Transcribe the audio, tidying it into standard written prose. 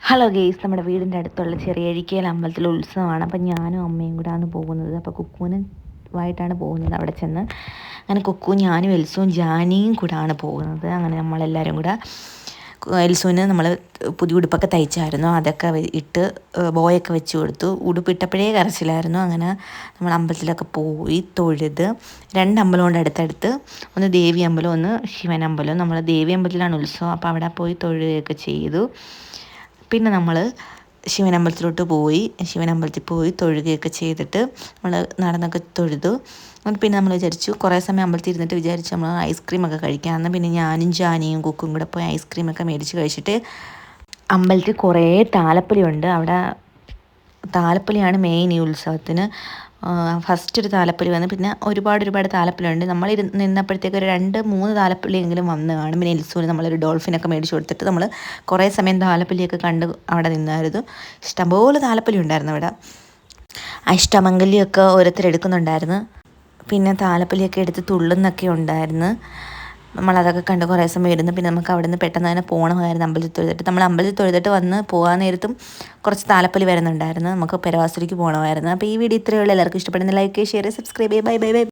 Hello guys, നമ്മുടെ വീടിൻ്റെ അടുത്തുള്ള ചെറിയഴിക്കൽ അമ്പലത്തിലെ ഉത്സവമാണ്. അപ്പം ഞാനും അമ്മയും കൂടെയാണ് പോകുന്നത്. അപ്പോൾ കുക്കുവിനുമായിട്ടാണ് പോകുന്നത് അവിടെ ചെന്ന്. അങ്ങനെ കുക്കു, ഞാനും എൽസും ജാനിയും കൂടാണ് പോകുന്നത്. അങ്ങനെ നമ്മളെല്ലാവരും കൂടെ എൽസുവിന് നമ്മൾ പുതിയ ഉടുപ്പൊക്കെ തയ്ച്ചായിരുന്നു. അതൊക്കെ ഇട്ട് ബോയൊക്കെ വെച്ച് കൊടുത്തു. ഉടുപ്പിട്ടപ്പോഴേ കരച്ചിലായിരുന്നു. അങ്ങനെ നമ്മൾ അമ്പലത്തിലൊക്കെ പോയി തൊഴുത്. രണ്ട് അമ്പലമുണ്ട് അടുത്തടുത്ത്. ഒന്ന് ദേവി അമ്പലം, ഒന്ന് ശിവൻ അമ്പലം. നമ്മൾ ദേവി അമ്പലത്തിലാണ് ഉത്സവം. അപ്പോൾ അവിടെ പോയി തൊഴുകയൊക്കെ ചെയ്തു. പിന്നെ നമ്മൾ ശിവനമ്പലത്തിലോട്ട് പോയി. ശിവനമ്പലത്തിൽ പോയി തൊഴുകയൊക്കെ ചെയ്തിട്ട് നമ്മൾ നടന്നൊക്കെ തൊഴുതു. പിന്നെ നമ്മൾ വിചാരിച്ചു കുറേ സമയം അമ്പലത്തിൽ ഇരുന്നിട്ട് വിചാരിച്ചു നമ്മൾ ഐസ്ക്രീമൊക്കെ കഴിക്കാമെന്ന്. പിന്നെ ഞാനും ജാനിയും കുക്കും കൂടെ പോയി ഐസ്ക്രീമൊക്കെ മേടിച്ച് കഴിച്ചിട്ട് അമ്പലത്തിൽ കുറേ താലപ്പൊലിയുണ്ട്. അവിടെ താലപ്പൊലിയാണ് മെയിൻ ഈ ഉത്സവത്തിന്. ഫസ്റ്റ് ഒരു താലപ്പൊലി വന്ന് പിന്നെ ഒരുപാട് താലപ്പൊലിയുണ്ട്. നമ്മൾ നിന്നപ്പോഴത്തേക്ക് ഒരു 2-3 താലപ്പൊലിയെങ്കിലും വന്ന് കാണും. പിന്നെ എൽസൂന് നമ്മളൊരു ഡോൾഫിനൊക്കെ മേടിച്ച് കൊടുത്തിട്ട് നമ്മൾ കുറേ സമയം താലപ്പൊലിയൊക്കെ കണ്ട് അവിടെ നിന്നായിരുന്നു. ഇഷ്ടംപോലെ താലപ്പൊലി ഉണ്ടായിരുന്നു അവിടെ. അഷ്ടമംഗല്യമൊക്കെ ഓരോരുത്തരെടുക്കുന്നുണ്ടായിരുന്നു. പിന്നെ താലപ്പൊലിയൊക്കെ എടുത്ത് തുള്ളുന്നൊക്കെ ഉണ്ടായിരുന്നു. നമ്മളതൊക്കെ കണ്ട് കുറേ സമയം ഇരുന്ന് പിന്നെ നമുക്ക് അവിടെ നിന്ന് പെട്ടെന്ന് തന്നെ പോകണമായിരുന്നു അമ്പലത്തിൽ തൊഴുതിട്ട്. നമ്മൾ അമ്പലത്തിൽ തൊഴുതിട്ട് വന്ന് പോകാൻ നേരത്തും കുറച്ച് താലപ്പൊലി വരുന്നുണ്ടായിരുന്നു. നമുക്ക് പെരവാസൂരിക്ക് പോകണമായിരുന്നു. അപ്പോൾ ഈ വീഡിയോ ഇത്രയേ ഉള്ളൂ. എല്ലാവർക്കും ഇഷ്ടപ്പെടുന്ന ലൈക്ക്, ഷെയർ, സബ്സ്ക്രൈബ് ചെയ്യുക. Bye bye bye.